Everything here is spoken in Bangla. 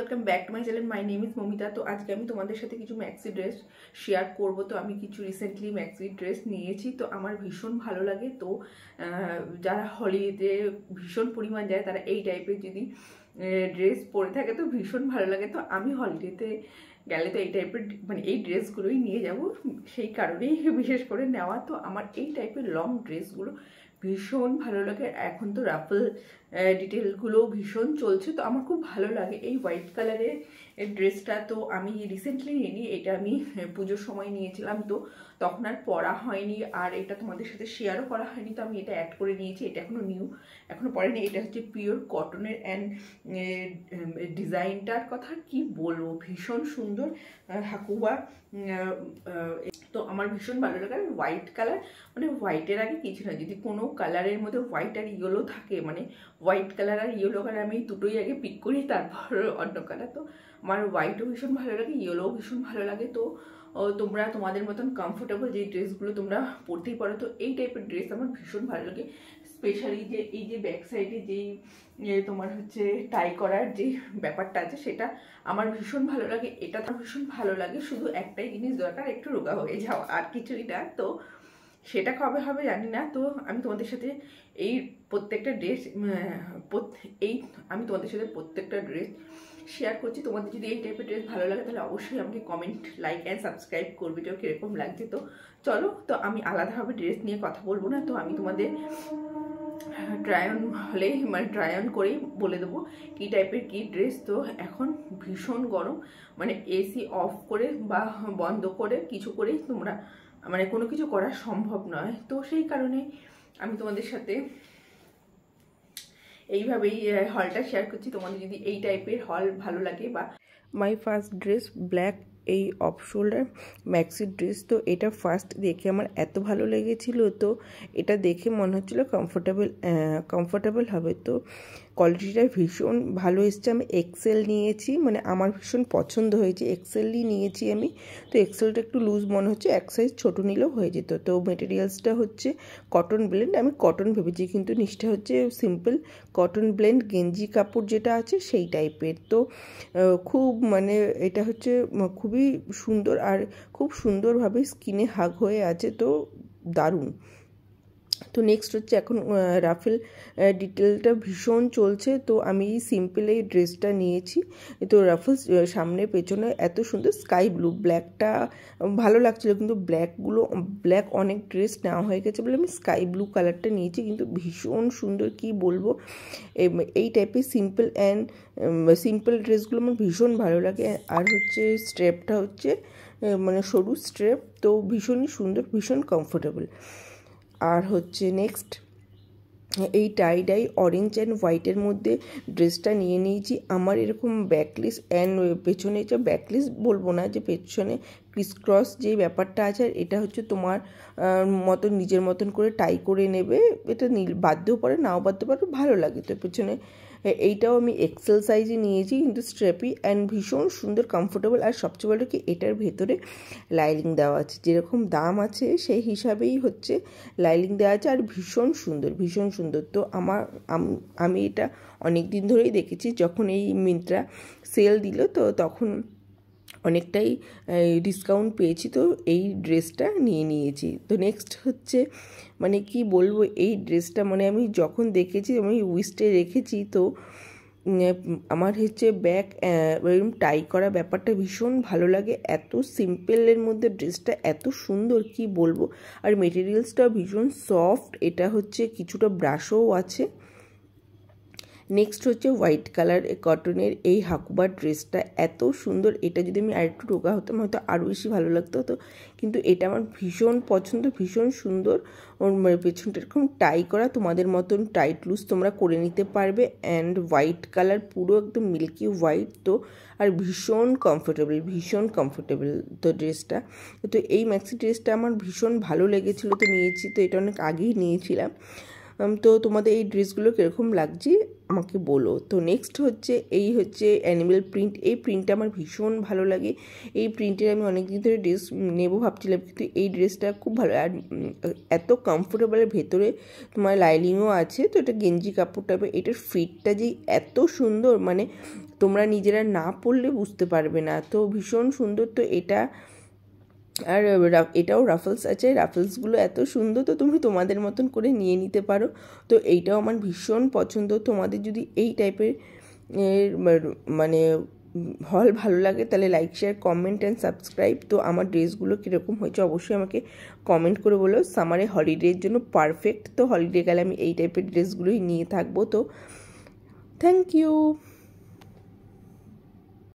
Welcome back to my channel. My name is Mamita. তো আজকে আমি তোমাদের সাথে কিছু ম্যাক্সি ড্রেস শেয়ার করব। তো আমি কিছু রিসেন্টলি ম্যাক্সি ড্রেস নিয়েছি, তো আমার ভীষণ ভালো লাগে। তো যারা হলিডে ভীষণ পরিমাণ যায় তারা এই টাইপের যদি ড্রেস পরে থাকে তো ভীষণ ভালো লাগে। তো আমি হলিডেতে গেলে তো এই টাইপের মানে এই ড্রেসগুলোই নিয়ে যাব, সেই কারণেই বিশেষ করে নেওয়া। তো আমার এই টাইপের লং ড্রেসগুলো ভীষণ ভালো লাগে। এখন তো রাফল ডিটেলগুলো ভীষণ চলছে, তো আমার খুব ভালো লাগে এই হোয়াইট কালারের ড্রেসটা। তো আমি রিসেন্টলি নিইনি, এটা আমি পুজোর সময় নিয়েছিলাম, তো তখন আর পরা হয়নি, আর এটা তোমাদের সাথে শেয়ারও করা হয়নি। তো আমি এটা অ্যাড করে নিয়েছি, এটা এখনও নিউ, এখনও পরেনি। এটা হচ্ছে পিওর কটনের অ্যান্ড ডিজাইনটার কথা কি বলবো, ভীষণ সুন্দর হাকুয়া। তো আমার ভীষণ ভালো লাগে। আর হোয়াইট কালার মানে হোয়াইটের আগে কিছু না, যদি কোনো কালারের মধ্যে হোয়াইট আর ইয়েলো থাকে, মানে হোয়াইট কালার আর ইয়েলো কালার আমি দুটোই আগে পিক করি, তারপর অন্য কালার। তো আমার হোয়াইটও ভীষণ ভালো লাগে, ইয়েলোও ভীষণ ভালো লাগে। তো তোমরা তোমাদের মতন কমফোর্টেবল যে ড্রেসগুলো তোমরা পরতেই পারো, তো এই টাইপের ড্রেস আমার ভীষণ ভালো লাগে। স্পেশালি যে এই যে ব্যাক সাইডে যেই তোমার হচ্ছে টাই করার যে ব্যাপারটা আছে, সেটা আমার ভীষণ ভালো লাগে। এটা তো ভীষণ ভালো লাগে, শুধু একটাই জিনিস দরকার, একটু রোগা হয়ে যাওয়া, আর কিছুই না। তো সেটা কবে হবে জানি না। তো আমি তোমাদের সাথে এই প্রত্যেকটা ড্রেস আমি তোমাদের সাথে প্রত্যেকটা ড্রেস শেয়ার করছি। তোমাদের যদি এই টাইপের ড্রেস ভালো লাগে তাহলে অবশ্যই আমাকে কমেন্ট, লাইক অ্যান্ড সাবস্ক্রাইব করবে, তো কীরকম লাগছে। তো চলো, তো আমি আলাদাভাবে ড্রেস নিয়ে কথা বলবো না, তো আমি তোমাদের ট্রাই অন হলেই মানে ট্রাই অন করেই বলে দেবো কী টাইপের কী ড্রেস। তো এখন ভীষণ গরম, মানে এসি অফ করে বা বন্ধ করে কিছু করেই তোমরা মানে কোনো কিছু করা সম্ভব নয়। তো সেই কারণে আমি তোমাদের সাথে এইভাবেই হলটা শেয়ার করছি। তোমাদের যদি এই টাইপের হল ভালো লাগে বা মাই ফার্স্ট ড্রেস ব্ল্যাক এই অফ শোল্ডার ম্যাক্সি ড্রেস। তো এটা ফার্স্ট দেখে আমার এত ভালো লেগেছিল, তো এটা দেখে মনে হচ্ছিলো কমফোর্টেবল হবে। তো কোয়ালিটিটা ভীষণ ভালো এসছে। আমি এক্সেল নিয়েছি, মানে আমার ভীষণ পছন্দ হয়েছে, এক্সেলই নিয়েছি আমি। তো এক্সেলটা একটু লুজ মনে হচ্ছে, এক সাইজ ছোটো নিলেও হয়ে যেত। তো মেটেরিয়ালসটা হচ্ছে কটন ব্লেন্ড, আমি কটন ভেবেছি কিন্তু নিচটা হচ্ছে সিম্পল কটন ব্লেন্ড গেঞ্জি কাপড় যেটা আছে সেই টাইপের। তো খুব মানে এটা হচ্ছে খুবই সুন্দর, আর খুব সুন্দরভাবে স্কিনে হাগ হয়ে আছে, তো দারুণ। তো নেক্সট হচ্ছে এখন রাফেল ডিটেলটা ভীষণ চলছে, তো আমি সিম্পল এই ড্রেসটা নিয়েছি। তো রাফেল সামনে পেছনে এত সুন্দর স্কাই ব্লু, ব্ল্যাকটা ভালো লাগছিলো, কিন্তু ব্ল্যাক অনেক ড্রেস নেওয়া হয়ে গেছে বলে আমি স্কাই ব্লু কালারটা নিয়েছি, কিন্তু ভীষণ সুন্দর কি বলবো। এই টাইপের সিম্পল ড্রেসগুলো আমার ভীষণ ভালো লাগে। আর হচ্ছে স্ট্রেপটা হচ্ছে মানে সরু স্ট্রেপ, তো ভীষণই সুন্দর, ভীষণ কমফোর্টেবল। আর হচ্ছে নেক্সট এই টাই অরেঞ্জ অ্যান্ড হোয়াইটের মধ্যে ড্রেসটা নিয়ে নিয়েছি। আমার এরকম ব্যাকলেস অ্যান্ড পেছনে যে ব্যাকলেস বলবো না, যে পেছনে ক্রিসক্রস যে ব্যাপারটা আছে, আর এটা হচ্ছে তোমার মতন নিজের মতন করে টাই করে নেবে। এটা বাঁধতেও পারে, নাও বাঁধতে পারে, ভালো লাগে। তো পেছনে এইটাও আমি এক্সেল সাইজে নিয়েছি, কিন্তু স্ট্র্যাপি অ্যান্ড ভীষণ সুন্দর কমফোর্টেবল। আর সবচেয়ে বড় কি, এটার ভেতরে লাইনিং দেওয়া আছে, যেরকম দাম আছে সেই হিসাবেই হচ্ছে লাইনিং দেওয়া আছে, আর ভীষণ সুন্দর, ভীষণ সুন্দর। তো আমি এটা অনেক দিন ধরেই দেখেছি, যখন এই মিন্ত্রা সেল দিল তো তখন অনেকটাই ডিসকাউন্ট পেয়েছি, তো এই ড্রেসটা নিয়ে নিয়েছি। তো নেক্সট হচ্ছে মানে কি বলবো, এই ড্রেসটা মানে আমি যখন দেখেছি আমি উইস্টে রেখেছি। তো আমার হচ্ছে ব্যাক এরকম টাই করা ব্যাপারটা ভীষণ ভালো লাগে, এত সিম্পলের মধ্যে ড্রেসটা এত সুন্দর কি বলবো। আর মেটেরিয়ালসটা ভীষণ সফট, এটা হচ্ছে কিছুটা ব্রাশও আছে। নেক্সট হচ্ছে হোয়াইট কালার কটনের এই হাকুবার ড্রেসটা এত সুন্দর, এটা যদি আমি আরেকটু রোগা হতাম হয়তো আরও বেশি ভালো লাগতো। তো কিন্তু এটা আমার ভীষণ পছন্দ, ভীষণ সুন্দর। ওর মানে পেছনটা এরকম টাই করা, তোমাদের মতন টাইট লুজ তোমরা করে নিতে পারবে। অ্যান্ড হোয়াইট কালার, পুরো একদম মিল্কি হোয়াইট। তো আর ভীষণ কমফোর্টেবল তো ড্রেসটা। তো এই ম্যাক্সি ড্রেসটা আমার ভীষণ ভালো লেগেছিলো, তো নিয়েছি। তো এটা অনেক আগেই নিয়েছিলাম। তো তোমাদের এই ড্রেসগুলো কীরকম লাগছে আমাকে বলো। তো নেক্সট হচ্ছে এই হচ্ছে অ্যানিমেল প্রিন্ট, এই প্রিন্টটা আমার ভীষণ ভালো লাগে। এই প্রিন্টের আমি অনেক দিন ধরে ড্রেস নেবো ভাবছিলাম, কিন্তু এই ড্রেসটা খুব ভালো, আর এত কমফোর্টেবলের ভেতরে তোমার লাইনিংও আছে। তো এটা গেঞ্জি কাপড় টাইপের, এটার ফিটটা যে এত সুন্দর, মানে তোমরা নিজেরা না পরলে বুঝতে পারবে না। তো ভীষণ সুন্দর। তো এটা আর এটাও রাফলস আছে, রাফলসগুলো এত সুন্দর, তো তুমি তোমাদের মতন করে নিয়ে নিতে পারো। তো এইটাও আমার ভীষণ পছন্দ। তোমাদের যদি এই টাইপের মানে হল ভালো লাগে তাহলে like share comment and subscribe. তো আমার ড্রেসগুলো কীরকম হয়েছে অবশ্যই আমাকে কমেন্ট করে বলো। সামারে হলিডের জন্য পারফেক্ট। তো হলিডে গেলে আমি এই টাইপের ড্রেসগুলোই নিয়ে থাকবো। তো থ্যাংক ইউ।